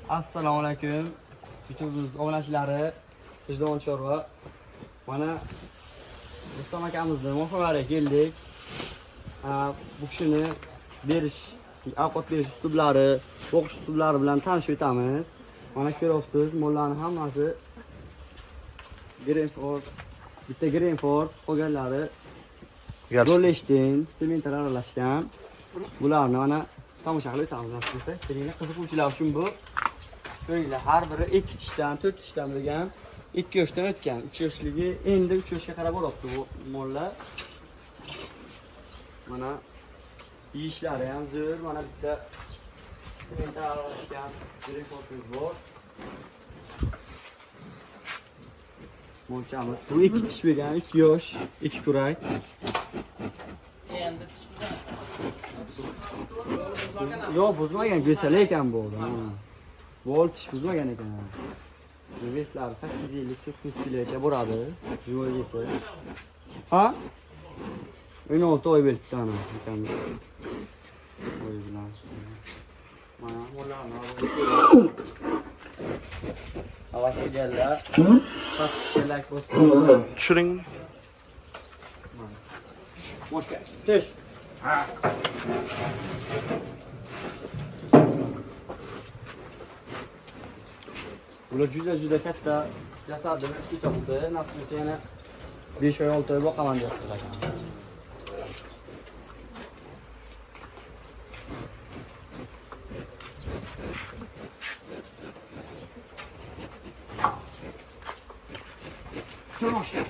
Assalomu alaykum. YouTube'imiz obunachilari, Vijdon chorva. Mana Rustam akamizning muhofazalariga keldik. Bu kishini ovqat berish uslublari, o'qish uslublari bilan tanishib o'tamiz. Mana ko'ryapsiz, mollarning hammasi Greenford, bitta Greenford, qolganlari Goldstein, sementlar aralashgan. Bularni mana tomosha qilib o'tamiz nasibda. Kelinglar, qiziquvchilar uchun bu. Ko'ringlar, har biri 2 tishdan, 4 tishdan bo'lgan, 2 yoshdan o'tgan. 3 yoshligi endi 3 yoshga qarab boryapti bu mollar. Mana yeyishlari ham zo'r. Mana bitta sementlar aralashgan Greenfordimiz bor. Molchamiz. Bu 2 tish bo'lgan, 2 yosh, 2 kurak. Endi tish Yo'q, buzmagan, go'sal ekan bu. Vol tish buzmagan ekan. Veslari 850-900 kilogacha boradi. Jo'yisi. Ha? 16 oy bo'libdi ana ekan. Oy bilan. Mana mollarni avval kelganlar. Kelak bo'lsin. Tushiring. Moshka. Tish. Ha. Ular juda katta jasadini ketibdi. Nasib etsa yana 5 oy 6 oy boqaman deb turgan. Moshka.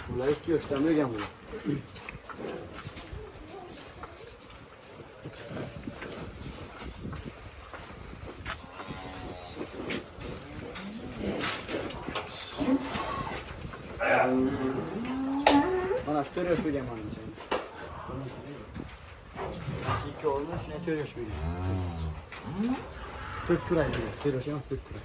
Bular 2 yoshdan bo'lgan bular. Mana 4 yosh bo'lgan mana. 2 olmuş, shuna 4 yosh bo'lgan. 4 kurak bo'lgan. 4 yosh emas, 4 kurak.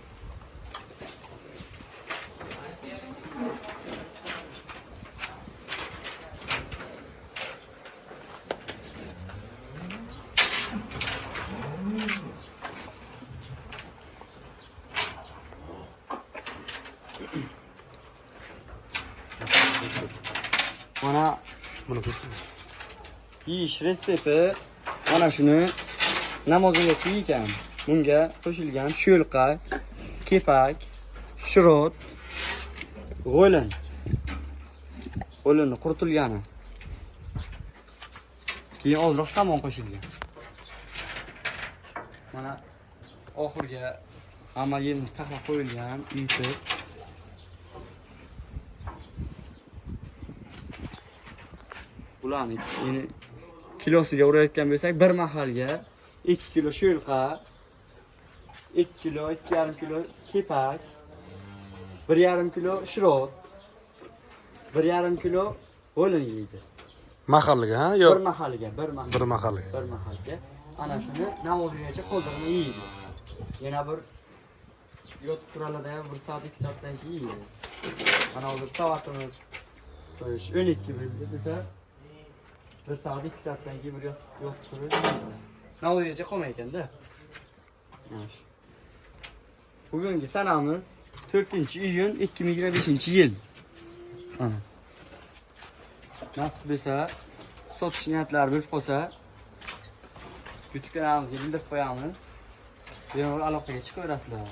Mana Buni ko'rsat. yeyish retsepti mana shuni namozgacha ekan. Bunga qo'shilgan sho'lqa, kepak, shirot, g'o'lin. G'o'linni quritilgani. Keyin ozroq samon qo'shilgan. Mana oxirga hamma yerni taxlab qo'yilgan, yutib. Bularni endi kilosiga urayotgan bo'lsak, bir mahalga 2 kilo sho'lqa, 2 kilo, 2,5 kilo kepak, 1,5 kilo shirot, 1,5 kilo g'o'lin yeydi. Mahalliga, ha? Yo'q. Bir mahalga. Bir mahalliga. Bir mahalga. Ana shuni namozgacha qoldirib yeydi. Yana bir yotib turalada 1 soat 2 soatdan keyin yeydi. Mana hozir soatimiz 12 bo'ldi desa 1 soat 2 soatdan keyin bir yotib turib namozgacha qolmay ekanda. Bugungi sanamiz 4-iyun 2025-yil. Nasib bo'lsa, sotish niyatlari bo'lib qolsa, YouTube kanalimizga bildirib qo'yamiz. Bemalol aloqaga chiqaverasizlar.